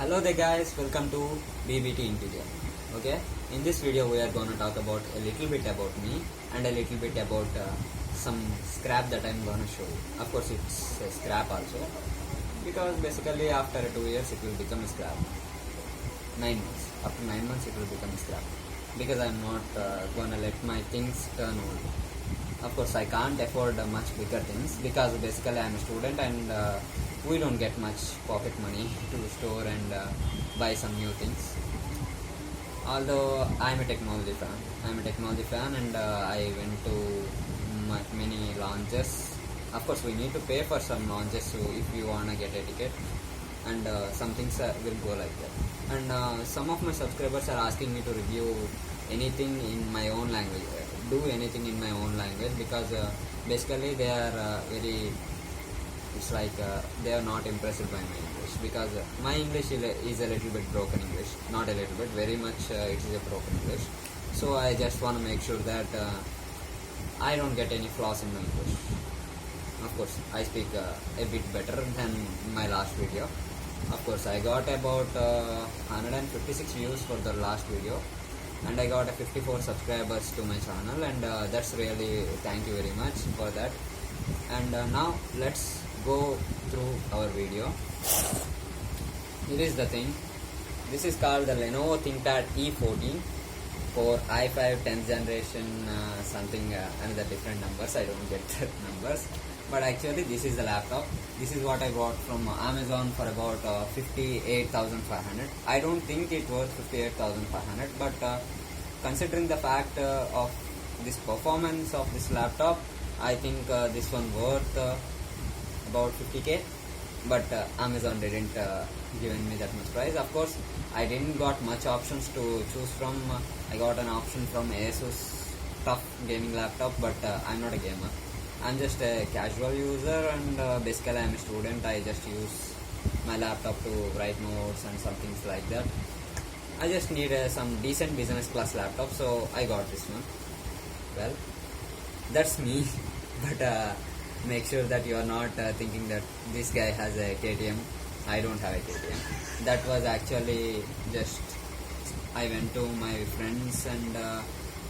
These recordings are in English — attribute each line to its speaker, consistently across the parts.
Speaker 1: Hello there guys, welcome to BBT Interior. Okay, in this video we are going to talk about a little bit about me and a little bit about some scrap that I'm going to show you. Of course it's a scrap also, because basically after 2 years it will become a scrap. 9 months, after 9 months it will become a scrap, because I'm not going to let my things turn old. Of course I can't afford much bigger things, because basically I'm a student and we don't get much pocket money to store and buy some new things. Although I'm a technology fan and I went to many launches. Of course we need to pay for some launches, so if you wanna get a ticket, and some things will go like that. And some of my subscribers are asking me to review anything in my own language, do anything in my own language, because basically they are it's like they are not impressed by my English, because my English is a little bit broken English, not a little bit, very much it is a broken English. So I just want to make sure that I don't get any flaws in my English. Of course I speak a bit better than my last video. Of course I got about 156 views for the last video, and I got 54 subscribers to my channel, and that's really, thank you very much for that. And now let's go through our video. Here is the thing. This is called the Lenovo ThinkPad E14 for i5 10th generation, something another different numbers, I don't get the numbers, but actually this is the laptop. This is what I bought from Amazon for about 58,500. I don't think it was 58,500, but considering the fact of this performance of this laptop, I think this one worth about 50k, but Amazon didn't given me that much price. Of course I didn't got much options to choose from. I got an option from Asus tough gaming laptop, but I'm not a gamer. I'm just a casual user, and basically I'm a student. I just use my laptop to write notes and some things like that. I just need some decent business class laptop, so I got this one. Well, that's me. But make sure that you are not thinking that this guy has a KTM. I don't have a KTM. That was actually just, I went to my friends and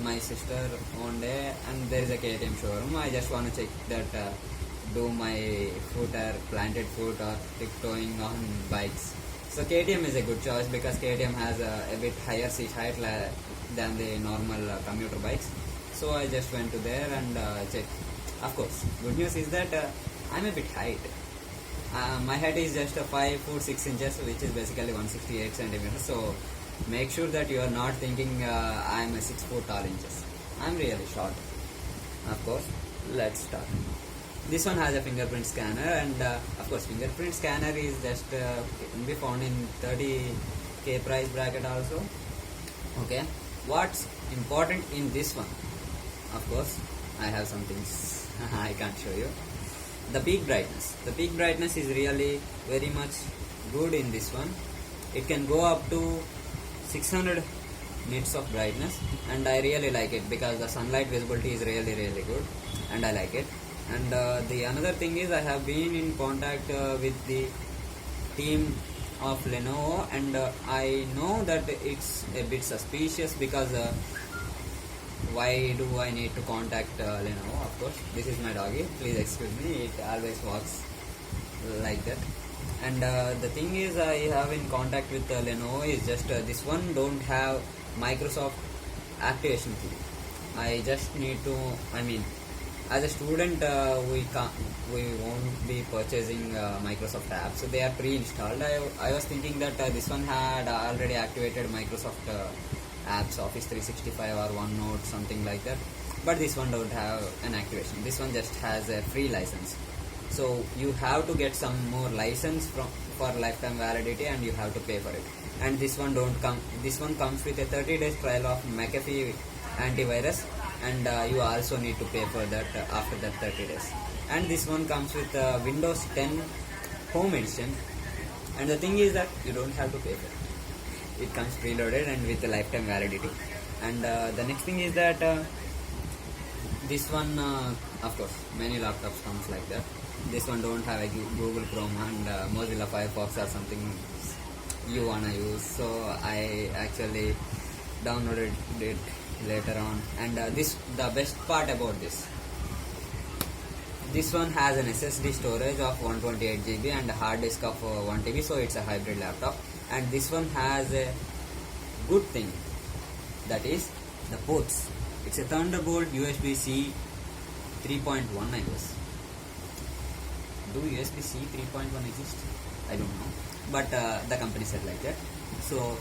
Speaker 1: my sister one day, and there is a KTM showroom. I just want to check that do my foot or planted foot or tiptoeing on bikes. So KTM is a good choice, because KTM has a bit higher seat height than the normal commuter bikes. So I just went to there and checked. Of course, good news is that I'm a bit height. My height is just 5 foot 6 inches, which is basically 168 centimeters. So make sure that you are not thinking I'm a 6 foot tall inches. I'm really short. Of course, let's start. This one has a fingerprint scanner, and of course fingerprint scanner is just can be found in 30k price bracket also. Okay, what's important in this one? Of course I have some things I can't show you. The peak brightness. The peak brightness is really very much good in this one. It can go up to 600 nits of brightness, and I really like it, because the sunlight visibility is really good, and I like it. And the another thing is, I have been in contact with the team of Lenovo, and I know that it's a bit suspicious, because why do I need to contact Lenovo? Of course, this is my doggy, please excuse me, it always walks like that. And the thing is, I have in contact with Lenovo is just this one don't have Microsoft activation key. I just need to, as a student we won't be purchasing Microsoft apps, so they are pre-installed. I was thinking that this one had already activated Microsoft apps, Office 365 or OneNote, something like that, but this one don't have an activation. This one just has a free license, so you have to get some more license for lifetime validity, and you have to pay for it. And this one don't come. This one comes with a 30 days trial of McAfee antivirus, and you also need to pay for that after that 30 days. And this one comes with Windows 10 Home Edition, and the thing is that you don't have to pay for it. It comes preloaded and with a lifetime validity. And the next thing is that this one, of course many laptops comes like that. This one don't have a Google Chrome and Mozilla Firefox or something you wanna use. So I actually downloaded it later on, and the best part about this one has an SSD storage of 128 GB and a hard disk of 1 TB, so it's a hybrid laptop. And this one has a good thing, that is the ports. It's a Thunderbolt USB-C 3.1, I guess. Do USB-C 3.1 exist? I don't know, but the company said like that. So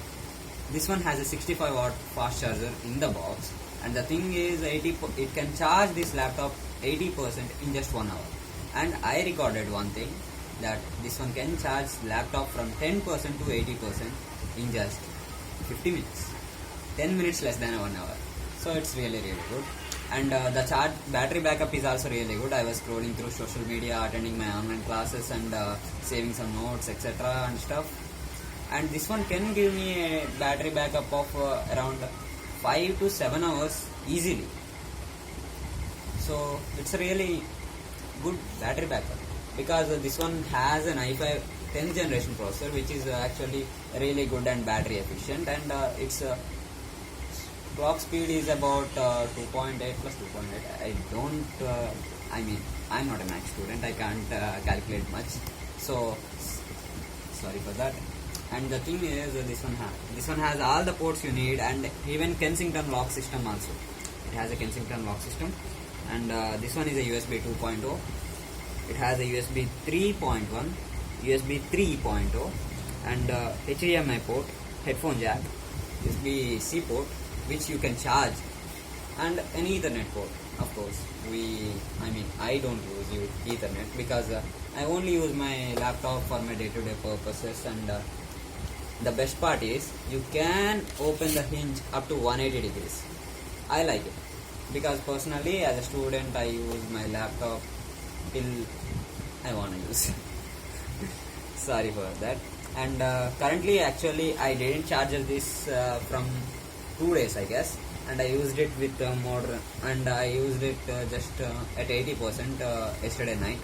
Speaker 1: this one has a 65 watt fast charger in the box, and the thing is it can charge this laptop 80% in just 1 hour. And I recorded one thing, that this one can charge laptop from 10% to 80% in just 50 minutes, 10 minutes less than 1 hour. So it's really good. And the battery backup is also really good. I was scrolling through social media, attending my online classes, and saving some notes, etc. and stuff. And this one can give me a battery backup of around 5 to 7 hours easily. So it's a really good battery backup, because this one has an i5 10th generation processor, which is actually really good and battery efficient, and its clock speed is about 2.8 plus 2.8. I'm not a math student, I can't calculate much, so sorry for that. And the thing is, this one has all the ports you need, and even Kensington lock system also. It has a Kensington lock system. And this one is a USB 2.0. It has a USB 3.1, USB 3.0, and HDMI port, headphone jack, USB-C port, which you can charge, and an Ethernet port. Of course, I don't use Ethernet, because I only use my laptop for my day-to-day purposes. And the best part is, you can open the hinge up to 180 degrees. I like it, because personally as a student I use my laptop till I wanna use. Sorry for that. And currently actually I didn't charge this from 2 days, I guess, and I used it with more, and I used it just at 80% yesterday night,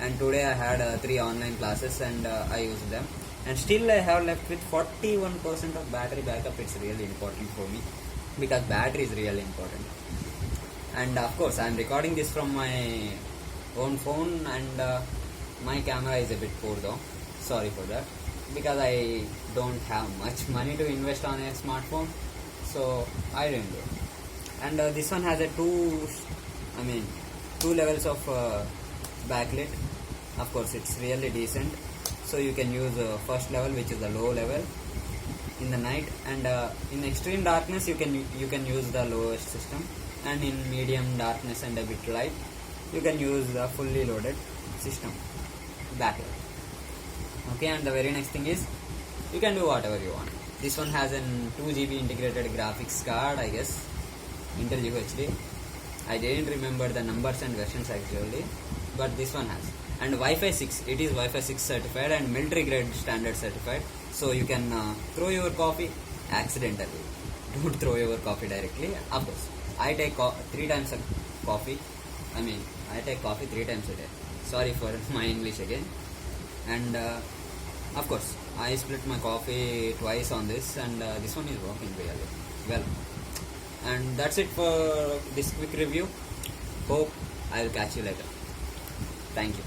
Speaker 1: and today I had 3 online classes, and I used them, and still I have left with 41% of battery backup. It's really important for me, because battery is really important. And of course I am recording this from my own phone, and my camera is a bit poor though, sorry for that, because I don't have much money to invest on a smartphone, so I didn't do it. And this one has a two levels of backlit. Of course it's really decent, so you can use first level, which is the low level in the night, and in extreme darkness you can use the lowest system, and in medium darkness and a bit light you can use the fully loaded system backlight. Okay, and the very next thing is, you can do whatever you want. This one has an 2 GB integrated graphics card, I guess, Intel UHD. I didn't remember the numbers and versions actually, but this one has. And Wi-Fi 6, it is Wi-Fi 6 certified and military grade standard certified, so you can throw your coffee accidentally. Don't throw your coffee directly. Of course, I take 3 times a coffee. I take coffee 3 times a day. Sorry for my English again. And of course, I split my coffee twice on this, and this one is working really well. And that's it for this quick review. Hope I will catch you later. Thank you.